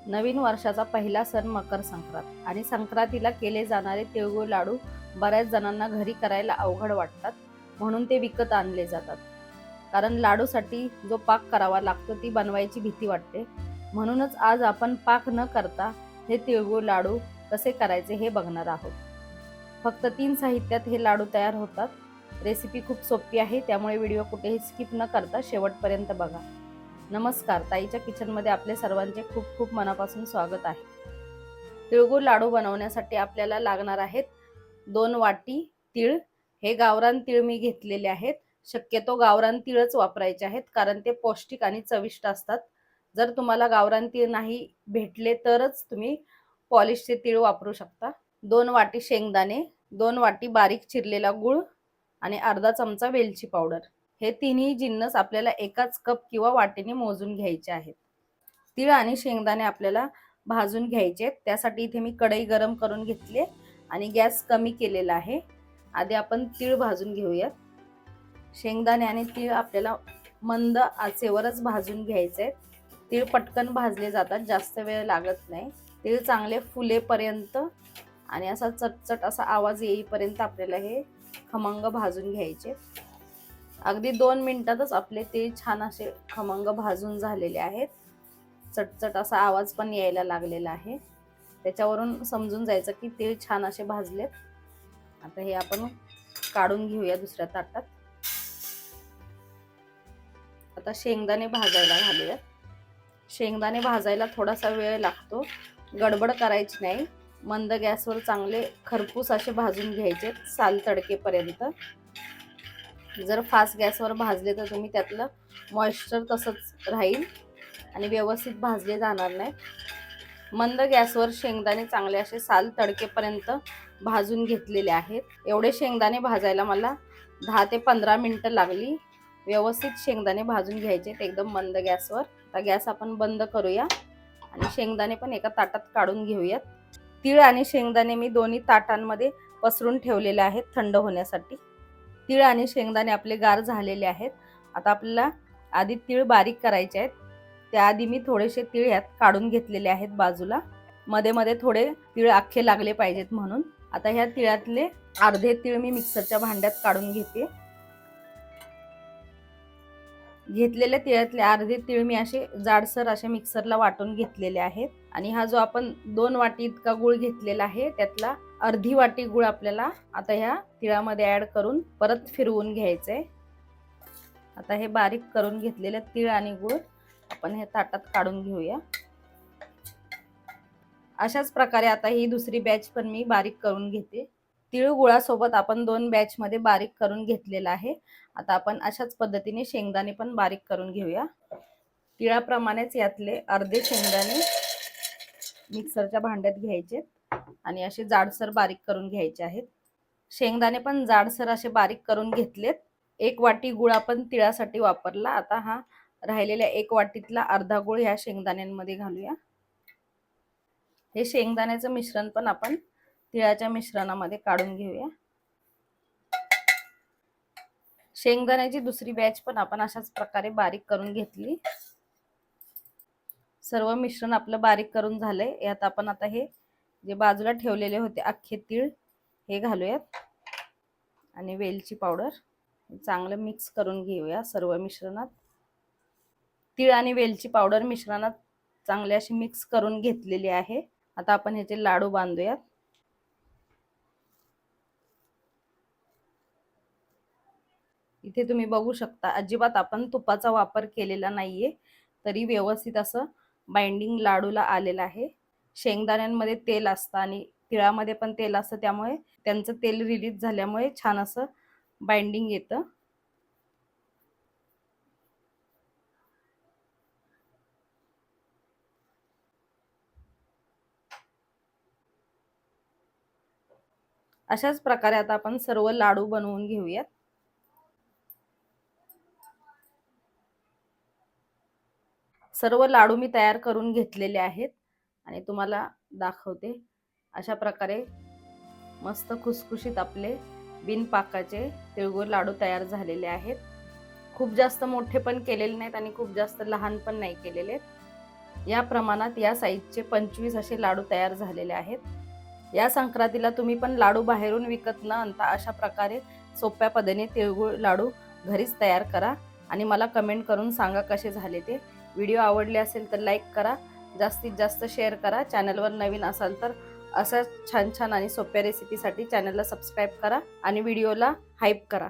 नवीन वर्षाचा पहिला सण मकर संक्रांत आणि संक्रांतीला केले जाणारे तिळगुळ लाडू बऱ्याच जणांना घरी करायला अवघड वाटतात, म्हणून ते विकत आणले जातात. कारण लाडूसाठी जो पाक करावा लागतो ती बनवायची भीती वाटते. म्हणूनच आज आपण पाक न करता हे तिळगुळ लाडू कसे करायचे हे बघणार आहोत. फक्त 3 साहित्यात हे लाडू तयार होतात. रेसिपी खूप सोपी आहे, त्यामुळे व्हिडिओ कुठेही स्किप न करता शेवटपर्यंत बघा. नमस्कार, ताईच्या किचनमध्ये आपले सर्वांचे खूप खूप मनापासून स्वागत आहे. तिळगुळ लाडू बनवण्यासाठी आपल्याला लागणार आहेत 2 वाटी तीळ. हे गावरान तीळ मी घेतलेले आहेत. शक्यतो गावरान तीळच वापरायचे आहेत, कारण ते पौष्टिक आणि चविष्ट असतात. जर तुम्हाला गावरान तीळ नाही भेटले तरच तुम्ही पॉलिशचे तीळ वापरू शकता. 2 वाटी शेंगदाणे, 2 वाटी बारीक चिरलेला गूळ आणि अर्धा चमचा वेलची पावडर. हे तिन्ही जिन्नस आपल्याला एकाच कप किंवा वाटीने मोजून घ्यायचे आहेत. तीळ आणि शेंगदाणे आपल्याला भाजून घ्यायचे. त्यासाठी इथे मी कढई गरम करून घेतली आणि गॅस कमी केलेला आहे. आधी आपण तीळ भाजून घेऊयात. शेंगदाणे आणि तीळ आपल्याला मंद आचेवरच भाजून घ्यायचे. तीळ पटकन भाजले जातात, जास्त वेळ लागत नाही. तीळ चांगले फुलेपर्यंत आणि असा चटचट असा आवाज येईपर्यंत आपल्याला हे खमंग भाजून घ्यायचे. अगदी 2 मिनिटातच आपले तीळ छान असे खमंग भाजून झालेले आहेत. चटचट असा आवाज पण यायला लागलेला आहे. त्याच्यावरून समजून जायचं की तीळ छान असे भाजलेत. आता हे आपण काढून घेऊया दुसऱ्या ताटात. आता शेंगदाणे भाजायला घालूया. शेंगदाणे भाजायला थोडासा वेळ लागतो, गडबड करायची नाही. मंद गॅसवर चांगले खरपूस असे भाजून घ्यायचे, साल तडकेपर्यंत. जर फास्ट गॅसवर भाजले तर तुम्ही त्यातलं मॉइश्चर तसंच राहील आणि व्यवस्थित भाजले जाणार नाही. मंद गॅसवर शेंगदाणे चांगले असे साल तडकेपर्यंत भाजून घेतलेले आहेत. एवढे शेंगदाणे भाजायला मला 10 ते 15 मिनिटं लागली. व्यवस्थित शेंगदाणे भाजून घ्यायचे एकदम मंद गॅसवर. आता गॅस आपण बंद करूया आणि शेंगदाणे पण एका ताटात काढून घेऊयात. तीळ आणि शेंगदाणे मी दोन्ही ताटांमध्ये पसरून ठेवलेले आहेत थंड होण्यासाठी. तीळ आणि शेंगदाणे आपले गार झालेले आहेत. आता आपल्याला आधी तीळ बारीक करायचे आहेत. त्याआधी मी थोडेसे तीळ यात काढून घेतलेले आहेत बाजूला. मध्ये मध्ये थोडे तीळ अख्खे लागले पाहिजेत म्हणून. आता ह्या तिळातले अर्धे तीळ मी मिक्सरच्या भांड्यात काढून घेते. घेतलेल्या तिळातले अर्धे तीळ मी असे जाडसर असे मिक्सरला वाटून घेतलेले आहेत. आणि हा जो आपण 2 वाटी इतका गूळ घेतलेला आहे त्यातला अर्धी वाटी गूळ आपल्याला आता ह्या तिळामध्ये ऍड करून परत फिरवून घ्यायचंय. आता हे बारीक करून घेतलेले तीळ आणि गूळ आपण हे ताटात काढून घेऊया. अशाच प्रकारे आता ही दुसरी बॅच पण मी बारीक करून घेते. तीळ गुळासोबत आपण 2 बॅच मध्ये बारीक करून घेतलेला आहे. आता आपण अशाच पद्धतीने शेंगदाणे पण बारीक करून घेऊया. तिळाप्रमाणेच यातले अर्धे शेंगदाणे मिक्सरच्या भांड्यात घ्यायचे आणि असे जाडसर बारीक करून घ्यायचे आहेत. शेंगदाणे पण जाडसर असे बारीक करून घेतलेत. 1 वाटी गूळ आपण तिळासाठी वापरला. आता हा राहिलेल्या 1 वाटीतला अर्धा गूळ ह्या शेंगदाण्यांमध्ये घालूया. हे शेंगदाण्याचं मिश्रण पण आपण तिळाच्या मिश्रणामध्ये काढून घेऊया. शेंगदाण्याची दुसरी बॅच पण आपण अशाच प्रकारे बारीक करून घेतली. सर्व मिश्रण आपलं बारीक करून झालंय. यात आपण आता हे जे बाजूला ठेवलेले होते अख्खे तीळ हे घालूयात आणि वेलची पावडर चांगलं मिक्स करून घेऊया सर्व मिश्रणात. तीळ आणि वेलची पावडर मिश्रणात चांगले अशी मिक्स करून घेतलेली आहे. आता आपण ह्याचे लाडू बांधूयात. इथे तुम्ही बघू शकता अजिबात आपण तुपाचा वापर केलेला नाहीये, तरी व्यवस्थित असं बाइंडिंग लाडूला आलेलं आहे. शेंगदाण्यांमध्ये तेल असतं आणि तिळामध्ये पण तेल असतं, त्यामुळे त्यांचं तेल रिलीज झाल्यामुळे छान असं बाइंडिंग येतं. अशाच प्रकारे आता आपण सर्व लाडू बनवून घेऊयात. सर्व लाडू मी तयार करून घेतलेले आहेत आणि तुम्हाला दाखवते. अशा प्रकारे मस्त खुसखुशीत आपले बिनपाकाचे तिळगुळ लाडू तयार झालेले आहेत. खूप जास्त मोठे पण केलेले नाहीत आणि खूप जास्त लहान पण नाही केलेले. या प्रमाणात या साईजचे 25 असे लाडू तयार झालेले आहेत. या संक्रांतीला तुम्ही पण लाडू बाहेरून विकत न आणता अशा प्रकारे सोप्या पद्धतीने तिळगुळ लाडू घरीच तयार करा आणि मला कमेंट करून सांगा कसे झाले ते. व्हिडिओ आवडले असेल तर लाईक करा, जास्तीत जास्त शेअर करा. चॅनलवर नवीन असाल तर अशा छान छान आणि सोप्या रेसिपीसाठी चॅनलला सबस्क्राईब करा आणि व्हिडिओला हाईप करा.